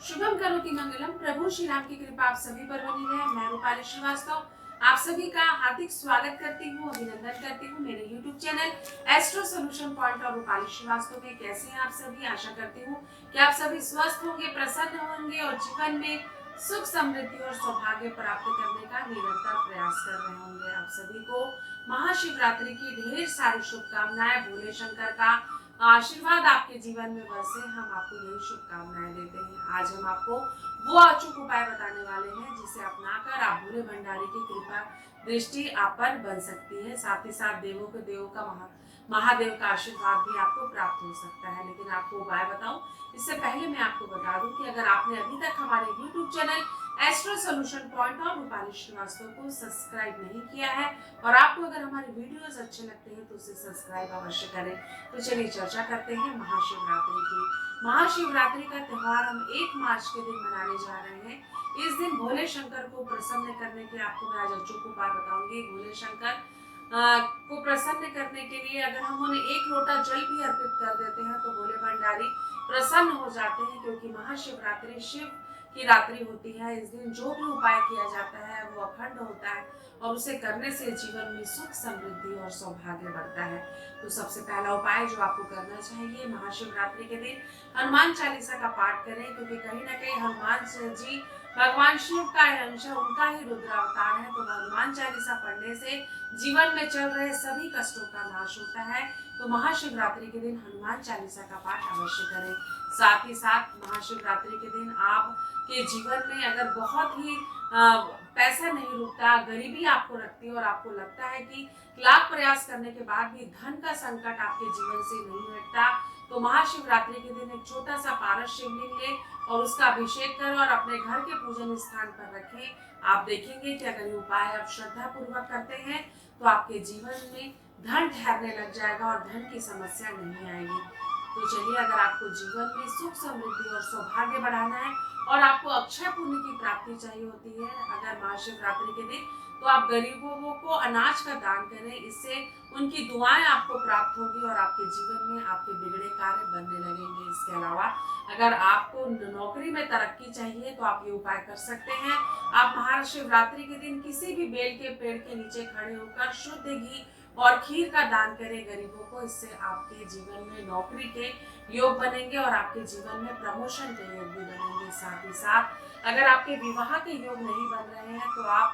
शुभम करोति मंगलम। प्रभु श्री राम की कृपा आप सभी पर बनी रहे। मैं रूपाली श्रीवास्तव आप सभी का हार्दिक स्वागत करती हूँ, अभिनंदन करती हूँ मेरे YouTube channel astro solution point और रूपाली श्रीवास्तव में। कैसे हैं आप सभी? आशा करती हूँ कि आप सभी स्वस्थ होंगे, प्रसन्न होंगे और जीवन में सुख समृद्धि और सौभाग्य प्राप्त करने का निरंतर प्रयास कर रहे होंगे। आप सभी को महाशिवरात्रि की ढेर सारी शुभकामनाएं। भोले शंकर का आशीर्वाद आपके जीवन में बरसे, हम आपको यही शुभकामनाएं देते हैं। आज हम आपको वो अचूक उपाय बताने वाले हैं जिसे अपनाकर आप भोले भंडारी की कृपा दृष्टि आप पर बन सकती है। साथ ही साथ देवों के देव का महादेव का आशीर्वाद भी आपको प्राप्त हो सकता है। लेकिन आपको उपाय बताऊं इससे पहले मैं आपको बता दूं कि अगर आपने अभी तक हमारे YouTube channel astro solution point और रूपाली श्रीवास्तव को सब्सक्राइब नहीं किया है और आपको अगर हमारे वीडियोस अच्छे लगते हैं तो उसे सब्सक्राइब अवश्य करें। तो चलिए चर्चा करते हैं महाशिवरात्रि की। महाशिवरात्रि का त्योहार हम 1 मार्च के दिन मनाने जा रहे हैं। इस दिन भोले शंकर को प्रसन्न करने के आपको मैं आज अचूक उपाय बताऊंगी। भोले शंकर को प्रसन्न करने के लिए अगर हम उन्हें 1 लोटा जल भी अर्पित कर देते हैं तो भोले भंडारी प्रसन्न हो जाते हैं, क्योंकि महाशिवरात्रि शिव की रात्रि होती है। इस दिन जो भी उपाय किया जाता है वो अखंड होता है और उसे करने से जीवन में सुख समृद्धि और सौभाग्य बढ़ता है। तो सबसे पहला उपाय जो आपको करना चाहिए, महाशिवरात्रि के दिन हनुमान चालीसा का पाठ करें, क्योंकि कहीं ना कहीं हनुमान जी भगवान शिव का अंश है, उनका ही रुद्रावतार है। तो हनुमान चालीसा पढ़ने से जीवन में चल रहे सभी कष्टों का नाश होता है। तो महाशिवरात्रि के दिन हनुमान चालीसा का पाठ अवश्य करें। साथ ही साथ महाशिवरात्रि के दिन आप के जीवन में अगर बहुत ही पैसा नहीं रुकता, गरीबी आपको रखती है और आपको लगता है कि लाख प्रयास करने के बाद भी धन का संकट आपके जीवन से नहीं हटता, तो महाशिवरात्रि के दिन एक छोटा सा पारस शिवलिंग ले और उसका अभिषेक करें और अपने घर के पूजन स्थान पर रखें। आप देखेंगे कि अगर ये उपाय आप श्रद्धा पूर्वक करते हैं तो आपके जीवन में धन ठहरने लग जाएगा और धन की समस्या नहीं आएगी। तो चलिए, अगर आपको जीवन में सुख समृद्धि और सौभाग्य बढ़ाना है और आपको अक्षय पुण्य की प्राप्ति चाहिए होती है अगर महाशिवरात्रि के दिन, तो आप गरीबों को अनाज का दान करें। इससे उनकी दुआएं आपको प्राप्त होगी और आपके जीवन में आपके बिगड़े कार्य बनने लगेंगे। इसके अलावा अगर आपको नौकरी में तरक्की चाहिए तो आप ये उपाय कर सकते हैं। आप महाशिवरात्रि के दिन किसी भी बेल के पेड़ के नीचे खड़े होकर शुद्ध घी और खीर का दान करें गरीबों को। इससे आपके जीवन में नौकरी के योग बनेंगे और आपके जीवन में प्रमोशन के योग भी बनेंगे। साथ ही साथ अगर आपके विवाह के योग नहीं बन रहे हैं तो आप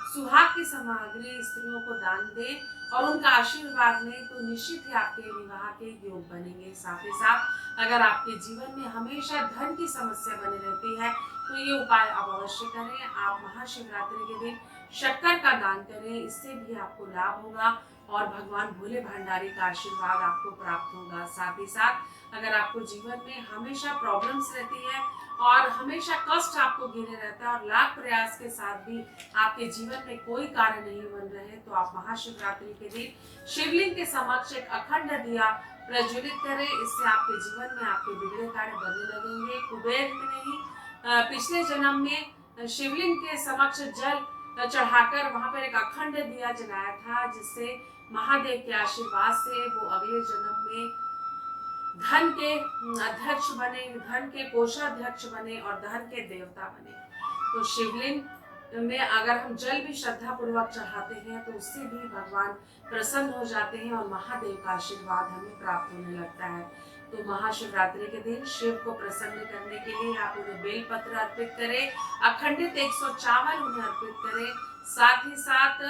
सुहाग की सामग्री स्त्रियों को दान दें और उनका आशीर्वाद लें, तो निश्चित ही आपके विवाह के योग बनेंगे। साथ ही साथ अगर आपके जीवन में हमेशा धन की समस्या बनी रहती है तो ये उपाय आप अवश्य करें। आप महाशिवरात्रि के दिन शक्कर का दान करें, इससे भी आपको लाभ होगा और भगवान भोले भंडारी का आशीर्वाद आपको प्राप्त होगा। साथ ही साथ अगर आपको जीवन में हमेशा प्रॉब्लम्स रहती है और हमेशा कष्ट आपको घिरे रहता है और लाख प्रयास के साथ भी आपके जीवन में कोई कार्य नहीं बन रहे, तो आप महाशिवरात्रि के दिन शिवलिंग के समक्ष एक अखंड दिया प्रज्वलित करें। इससे आपके जीवन में आपके बिगड़े कार्य बनने लगेंगे। कुबेर में नहीं, पिछले जन्म में शिवलिंग के समक्ष जल चढ़ाकर वहां पर एक अखंड दिया जलाया था, जिससे महादेव के आशीर्वाद से वो अगले जन्म में धन के अध्यक्ष बने, धन के कोषाध्यक्ष बने और धन के देवता बने। तो शिवलिंग में अगर हम जल भी श्रद्धा पूर्वक चढ़ाते हैं तो उससे भी भगवान प्रसन्न हो जाते हैं और महादेव का आशीर्वाद हमें प्राप्त होने लगता है। तो महाशिवरात्रि के दिन शिव को प्रसन्न करने के लिए आप उन्हें बेलपत्र अर्पित करें, अखंडित 100 चावल उन्हें अर्पित करें। साथ ही साथ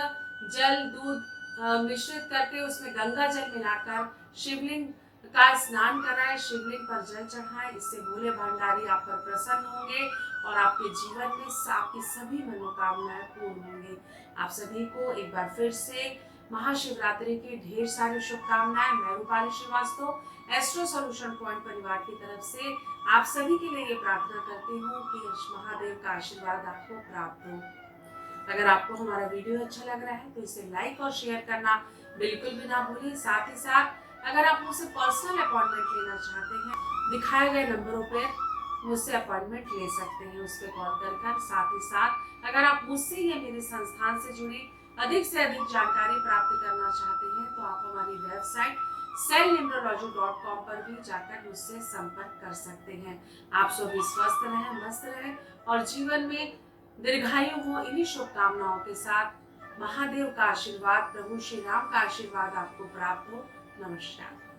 जल दूध मिश्रित करके उसमें गंगा जल मिलाकर शिवलिंग का स्नान कराएं, शिवलिंग पर जल चढ़ाएं। इससे भोले भंडारी आप पर प्रसन्न होंगे और आपके जीवन में आपकी सभी मनोकामनाएं पूर्ण होंगी। आप सभी को एक बार फिर से महाशिवरात्रि की ढेर सारी शुभकामनाएं। मैं Rupali Srivastava astro solution point परिवार की तरफ से आप सभी के लिए ये प्रार्थना करती हूँ कि महादेव का आशीर्वाद आपको प्राप्त हो। अगर आपको हमारा वीडियो अच्छा लग रहा है तो इसे लाइक और शेयर करना बिल्कुल भी ना भूलिए। साथ ही साथ अगर आप मुझसे पर्सनल अपॉइंटमेंट लेना चाहते हैं, दिखाए गए नंबरों पर मुझसे अपॉइंटमेंट ले सकते हैं, उस पर कॉल कर। साथ ही साथ अगर आप मुझसे या मेरे संस्थान से जुड़ी अधिक से अधिक जानकारी प्राप्त करना चाहते हैं तो आप हमारी वेबसाइट cellnumerology.com पर भी जाकर मुझसे संपर्क कर सकते हैं। आप सभी स्वस्थ रहें, मस्त रहें और जीवन में दीर्घायु हो, इन्हीं शुभकामनाओं के साथ महादेव का आशीर्वाद, प्रभु श्री राम का आशीर्वाद आपको प्राप्त हो। नमस्कार।